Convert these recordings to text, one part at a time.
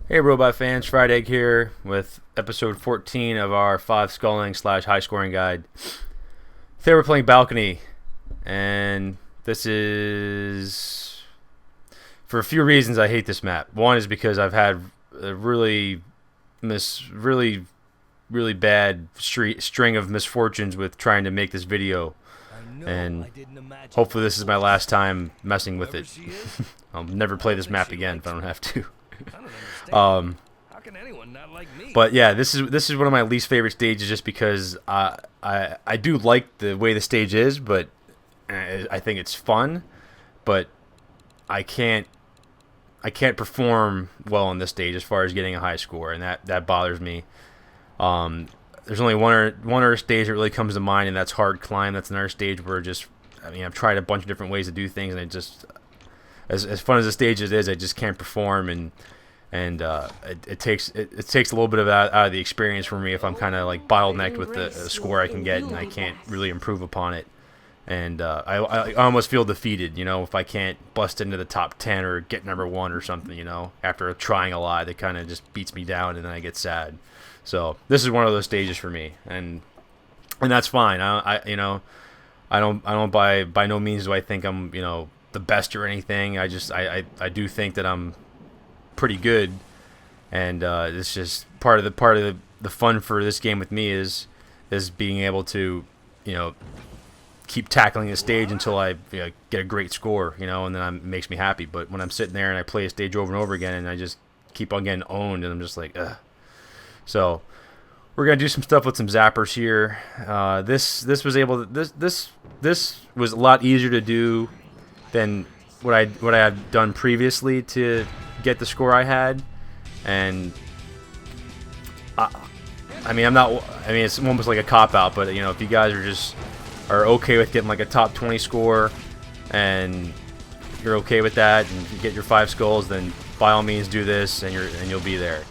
Hey robot fans, Fryedegg here with episode 14 of our 5 sculling slash high scoring guide. Today we're playing balcony, and this is for a few reasons. I hate this map. One is because I've had a really bad string of misfortunes with trying to make this video, and hopefully this is my last time messing with it. I'll never play this map again if I don't have to. But yeah, this is one of my least favorite stages, just because I do like the way the stage is, but I think it's fun, but I can't perform well on this stage as far as getting a high score, and that bothers me. There's only one other stage that really comes to mind, and that's hard climb. That's another stage where I've tried a bunch of different ways to do things, and it just as fun as the stage is, I just can't perform, and it takes a little bit of that out of the experience for me if I'm kind of like bottlenecked with the score I can get, and I can't really improve upon it. And I almost feel defeated, if I can't bust into the top 10 or get number 1 or something, after trying a lot. It kind of just beats me down, and then I get sad. So this is one of those stages for me, and that's fine. I don't by no means do I think I'm the best or anything. I do think that I'm pretty good, and it's just part of the fun for this game with me is being able to keep tackling the stage until I get a great score, and then it makes me happy. But when I'm sitting there and I play a stage over and over again, and I just keep on getting owned, and I'm just like, ugh. So we're gonna do some stuff with some zappers here. This was a lot easier to do than what I had done previously to get the score I had, and it's almost like a cop out. But if you guys are okay with getting like a top 20 score, and you're okay with that, and you get your 5 skulls, then by all means do this, and you'll be there.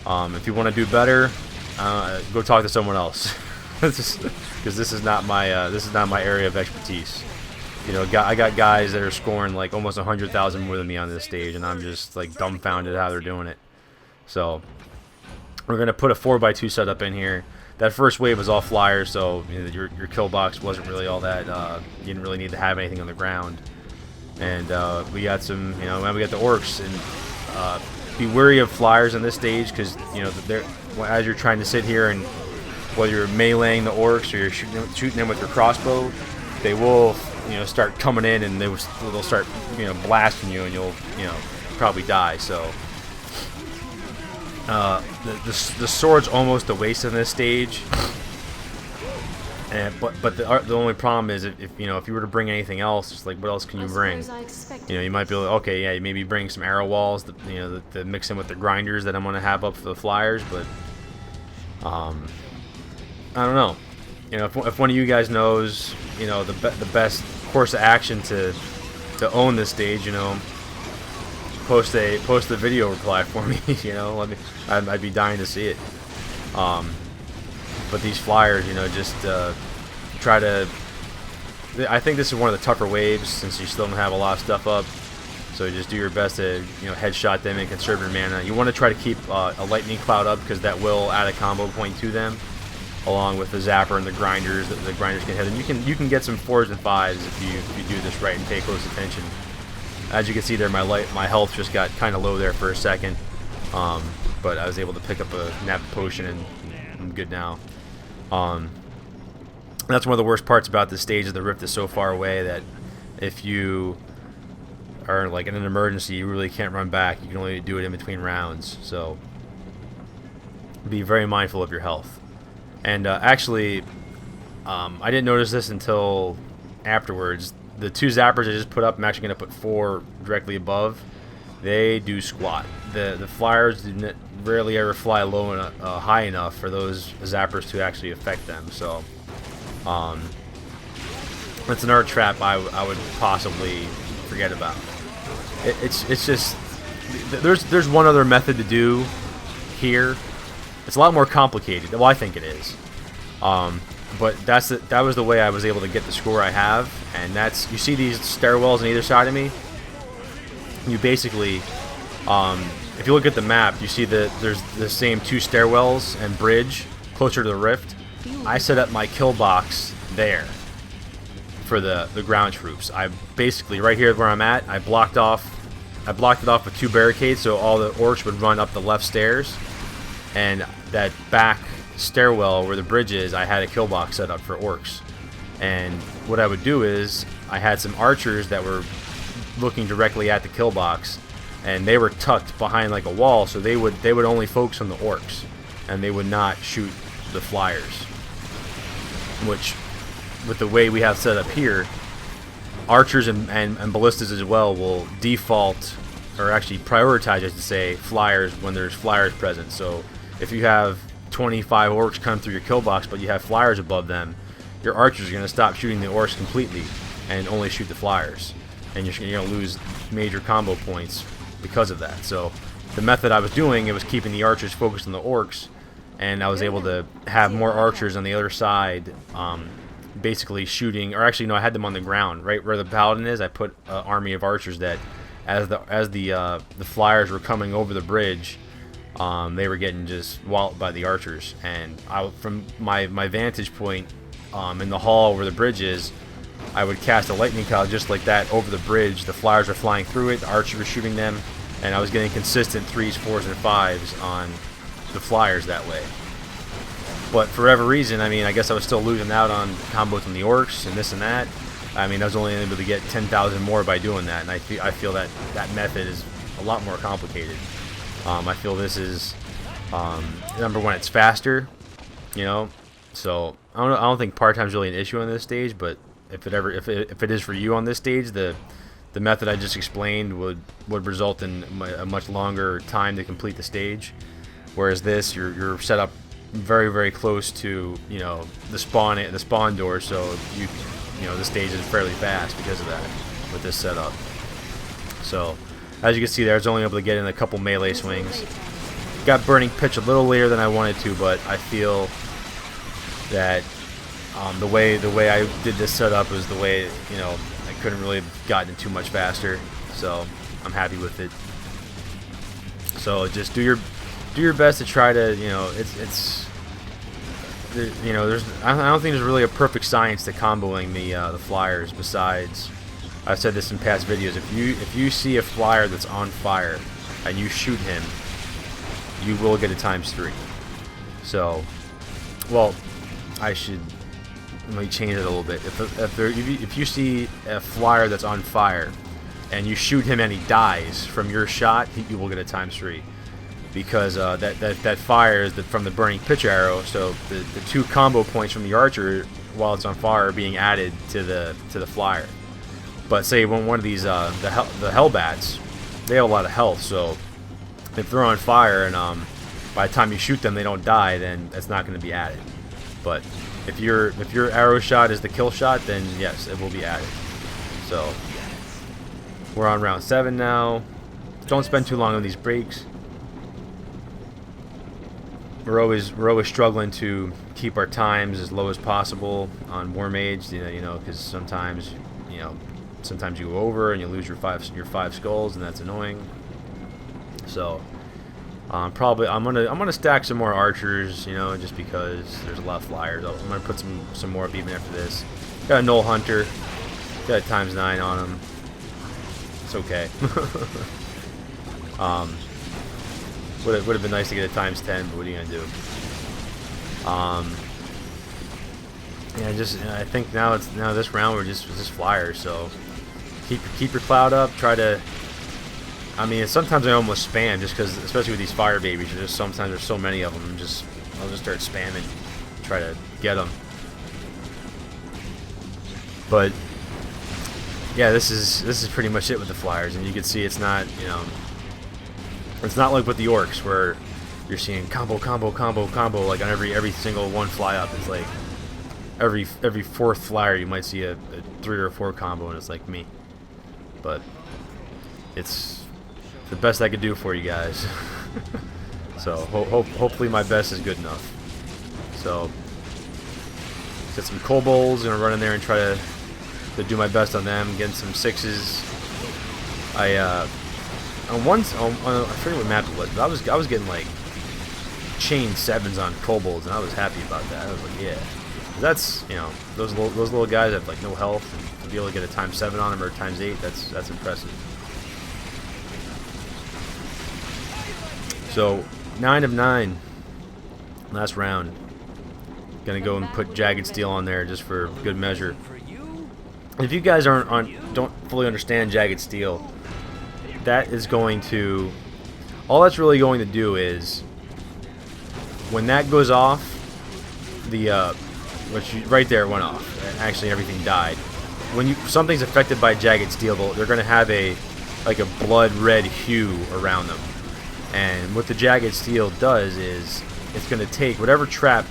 If you want to do better, go talk to someone else, because this is not my area of expertise. I got guys that are scoring like almost 100,000 more than me on this stage, and I'm just like dumbfounded how they're doing it. So we're gonna put a 4x2 setup in here. That first wave was all flyers, so your killbox wasn't really all that. You didn't really need to have anything on the ground. And we got some, we got the orcs, and be wary of flyers on this stage, because as you're trying to sit here, and whether you're meleeing the orcs or you're shooting them with your crossbow, they will start coming in, and they'll start blasting you, and you'll probably die. So the sword's almost a waste in this stage, but the only problem is if you were to bring anything else, it's like, what else can you bring? You might be able to, maybe bring some arrow walls to mix in with the grinders that I'm gonna have up for the flyers, but I don't know. If one of you guys knows the best course of action to own this stage, post the video reply for me. I'd be dying to see it. But these flyers, just try to. I think this is one of the tougher waves, since you still don't have a lot of stuff up. So just do your best to headshot them and conserve your mana. You want to try to keep a lightning cloud up, because that will add a combo point to them, along with the zapper and the grinders. The grinders can hit them. You can get some 4s and 5s if you do this right and pay close attention. As you can see there, my health just got kind of low there for a second, but I was able to pick up a nap potion, and I'm good now. That's one of the worst parts about this stage, is the rift is so far away that if you are like in an emergency, you really can't run back. You can only do it in between rounds, so be very mindful of your health. And actually, I didn't notice this until afterwards. The 2 zappers I just put up, I'm actually going to put 4 directly above. They do squat. The flyers rarely ever fly low and high enough for those zappers to actually affect them. So that's another trap I would possibly forget about. It's just there's one other method to do here. It's a lot more complicated. Well, I think it is. But that was the way I was able to get the score I have, and that's, you see these stairwells on either side of me? You basically if you look at the map, you see that there's the same 2 stairwells and bridge closer to the rift. I set up my kill box there for the ground troops. I basically, right here where I'm at, I blocked it off with 2 barricades, so all the orcs would run up the left stairs, and that back stairwell where the bridge is, I had a kill box set up for orcs. And what I would do is I had some archers that were looking directly at the kill box, and they were tucked behind like a wall, so they would only focus on the orcs, and they would not shoot the flyers. Which, with the way we have set up here, archers and ballistas as well will default, or actually prioritize, I should say, flyers when there's flyers present. So if you have 25 orcs come through your kill box, but you have flyers above them, your archers are going to stop shooting the orcs completely and only shoot the flyers, and you're going to lose major combo points because of that. So the method I was doing, it was keeping the archers focused on the orcs, and I was able to have more archers on the other side, basically shooting, or actually no, I had them on the ground right where the paladin is. I put an army of archers that as the flyers were coming over the bridge, they were getting just walloped by the archers, and from my vantage point in the hall where the bridge is, I would cast a lightning cloud just like that over the bridge. The flyers were flying through it, the archers were shooting them, and I was getting consistent 3s, 4s, and 5s on the flyers that way. But for whatever reason, I mean, I guess I was still losing out on combos from the orcs and this and that. I mean, I was only able to get 10,000 more by doing that, and I feel that that method is a lot more complicated. I feel this is, number one, it's faster, you know. So I don't think part time is really an issue on this stage, but if it is for you on this stage, the method I just explained would result in a much longer time to complete the stage. Whereas this, you're set up very, very close to, you know, the spawn door, so you know the stage is fairly fast because of that with this setup. So as you can see there, I was only able to get in a couple melee swings. Got burning pitch a little later than I wanted to, but I feel that the way I did this setup was the way, you know, I couldn't really have gotten it too much faster, so I'm happy with it. So just do your best to try to, you know, you know, I don't think there's really a perfect science to comboing the flyers. Besides, I've said this in past videos, if you see a flyer that's on fire and you shoot him, you will get a ×3. So, well, let me change it a little bit. If you see a flyer that's on fire and you shoot him and he dies from your shot, you will get a ×3. Because that fire is from the burning pitch arrow, so the 2 combo points from the archer while it's on fire are being added to the flyer. But say when one of these the hellbats, they have a lot of health, so if they're on fire and by the time you shoot them they don't die, then that's not going to be added. But if your arrow shot is the kill shot, then yes, it will be added. So we're on round 7 now. Don't spend too long on these breaks. We're always struggling to keep our times as low as possible on Warmage, you know, because sometimes you go over and you lose your five skulls, and that's annoying. So I'm gonna stack some more archers, you know, just because there's a lot of flyers. I'm gonna put some more up even after this. Got a Null Hunter, got a ×9 on him. It's okay. Would have been nice to get a ×10, but what are you gonna do? Yeah, I think now this round we're just flyers. So keep your cloud up. Try to. I mean, sometimes I almost spam just because, especially with these fire babies, sometimes there's so many of them. I'll just start spamming, try to get them. But yeah, this is pretty much it with the flyers, and you can see it's not, you know. It's not like with the orcs where you're seeing combo like on every single one fly up. It's like every 4th flyer you might see a 3 or 4 combo, and it's like me. But it's the best I could do for you guys. So hopefully my best is good enough. So get some kobolds, gonna run in there and try to do my best on them, getting some 6s. on once I forget what map it was, but I was getting like chain 7s on kobolds, and I was happy about that. I was like, yeah, that's, you know, those little guys have like no health, and to be able to get a ×7 on them or ×8, that's impressive. So 9 of 9, last round. Gonna go and put Jagged Steel on there just for good measure. If you guys don't fully understand Jagged Steel, that is going to, all that's really going to do is, when that goes off, the which right there went off. Actually, everything died. When something's affected by Jagged Steel, they're going to have like a blood red hue around them. And what the Jagged Steel does is it's going to take whatever trap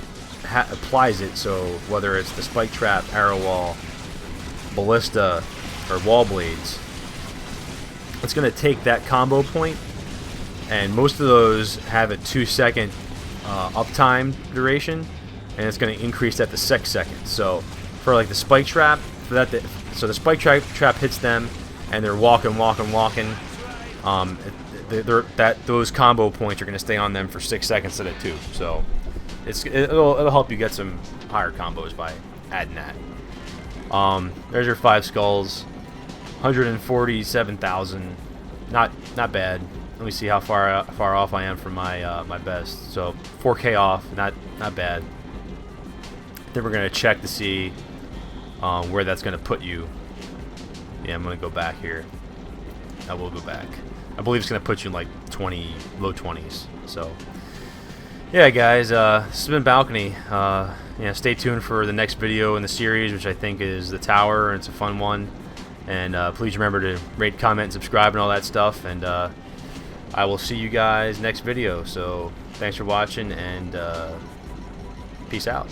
applies it. So whether it's the spike trap, arrow wall, ballista, or wall blades, it's going to take that combo point, and most of those have a 2-second uptime duration, and it's going to increase that to 6 seconds. So for like the spike trap, so the spike trap hits them, and they're walking. Those combo points are going to stay on them for 6 seconds instead of 2. So it'll help you get some higher combos by adding that. There's your 5 skulls, 147,000. Not bad. Let me see how far off I am from my my best. So 4K off, not bad. Then we're gonna check to see where that's gonna put you. Yeah, I'm gonna go back here. I will go back. I believe it's gonna put you in like low 20s. So yeah, guys, this has been Balcony. Yeah, stay tuned for the next video in the series, which I think is the tower. It's a fun one. And please remember to rate, comment, and subscribe and all that stuff. And I will see you guys next video. So thanks for watching, and peace out.